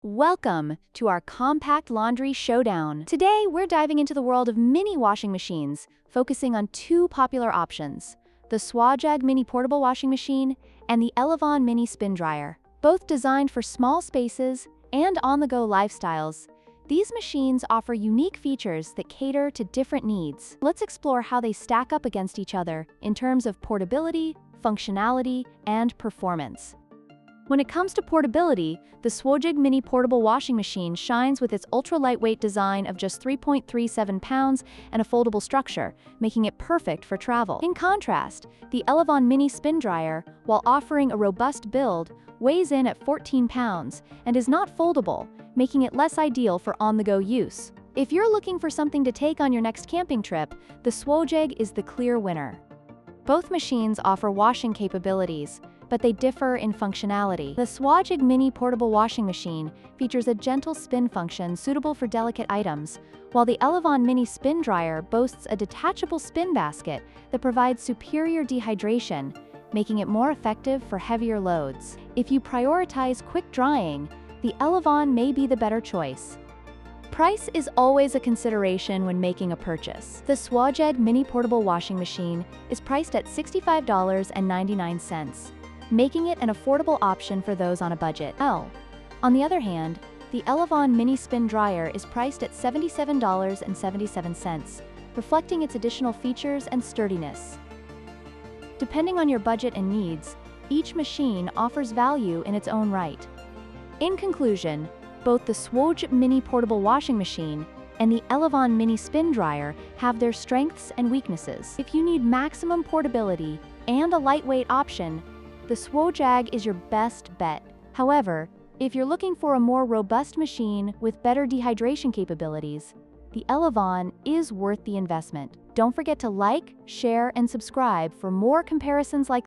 Welcome to our compact laundry showdown. Today, we're diving into the world of mini washing machines, focusing on two popular options: the Swajag Mini Portable Washing Machine and the Elevon Mini Spin Dryer. Both designed for small spaces and on-the-go lifestyles, these machines offer unique features that cater to different needs. Let's explore how they stack up against each other in terms of portability, functionality, and performance. When it comes to portability, the Swajag Mini Portable Washing Machine shines with its ultra-lightweight design of just 3.37 pounds and a foldable structure, making it perfect for travel. In contrast, the Elevon Mini Spin Dryer, while offering a robust build, weighs in at 14 pounds and is not foldable, making it less ideal for on-the-go use. If you're looking for something to take on your next camping trip, the Swajag is the clear winner. Both machines offer washing capabilities, but they differ in functionality. The Swajag Mini Portable Washing Machine features a gentle spin function suitable for delicate items, while the Elevon Mini Spin Dryer boasts a detachable spin basket that provides superior dehydration, making it more effective for heavier loads. If you prioritize quick drying, the Elevon may be the better choice. Price is always a consideration when making a purchase. The Swajag Mini Portable Washing Machine is priced at $65.99, making it an affordable option for those on a budget. On the other hand, the Elevon Mini Spin Dryer is priced at $77.77, reflecting its additional features and sturdiness. Depending on your budget and needs, each machine offers value in its own right. In conclusion, both the Swajag Mini Portable Washing Machine and the Elevon Mini Spin Dryer have their strengths and weaknesses. If you need maximum portability and a lightweight option, the Swajag is your best bet. However, if you're looking for a more robust machine with better dehydration capabilities, the Elevon is worth the investment. Don't forget to like, share, and subscribe for more comparisons like